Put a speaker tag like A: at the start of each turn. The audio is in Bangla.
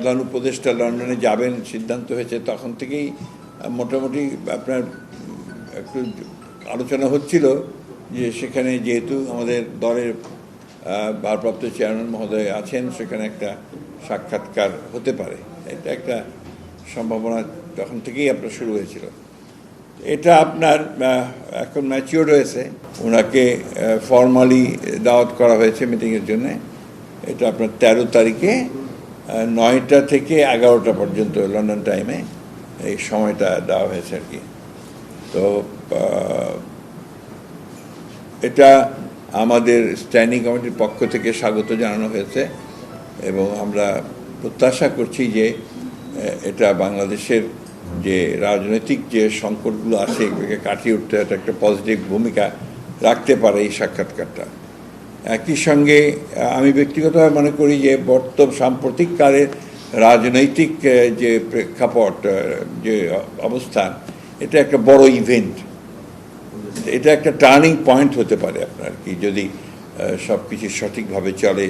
A: প্রধান উপদেষ্টা লন্ডনে যাবেন সিদ্ধান্ত হয়েছে, তখন থেকেই মোটামুটি আপনার একটু আলোচনা হচ্ছিল যে সেখানে যেহেতু আমাদের দলের ভারপ্রাপ্ত চেয়ারম্যান মহোদয় আছেন, সেখানে একটা সাক্ষাৎকার হতে পারে, এটা একটা সম্ভাবনা তখন থেকেই আপনার শুরু হয়েছিল। এটা আপনার এখন ম্যাচিওর হয়েছে, ওনাকে ফর্মালি দাওয়াত করা হয়েছে মিটিংয়ের জন্য। এটা আপনার 13 তারিখে 9টা থেকে 11টা পর্যন্ত লন্ডন টাইমে এই সময়টা দেওয়া হয়েছে আর কি। তো এটা আমাদের স্ট্যান্ডিং কমিটির পক্ষ থেকে স্বাগত জানানো হয়েছে এবং আমরা প্রত্যাশা করছি যে এটা বাংলাদেশের যে রাজনৈতিক যে সংকটগুলো আছে এগুলোকে কাটিয়ে উঠতে একটা পজিটিভ ভূমিকা রাখতে পারে এই সাক্ষাৎকারটা। একই সঙ্গে আমি ব্যক্তিগতভাবে মনে করি যে সাম্প্রতিককালের রাজনৈতিক যে প্রেক্ষাপট, যে অবস্থান, এটা একটা বড় ইভেন্ট, এটা একটা টার্নিং পয়েন্ট হতে পারে আপনার কি, যদি সব কিছু সঠিকভাবে চলে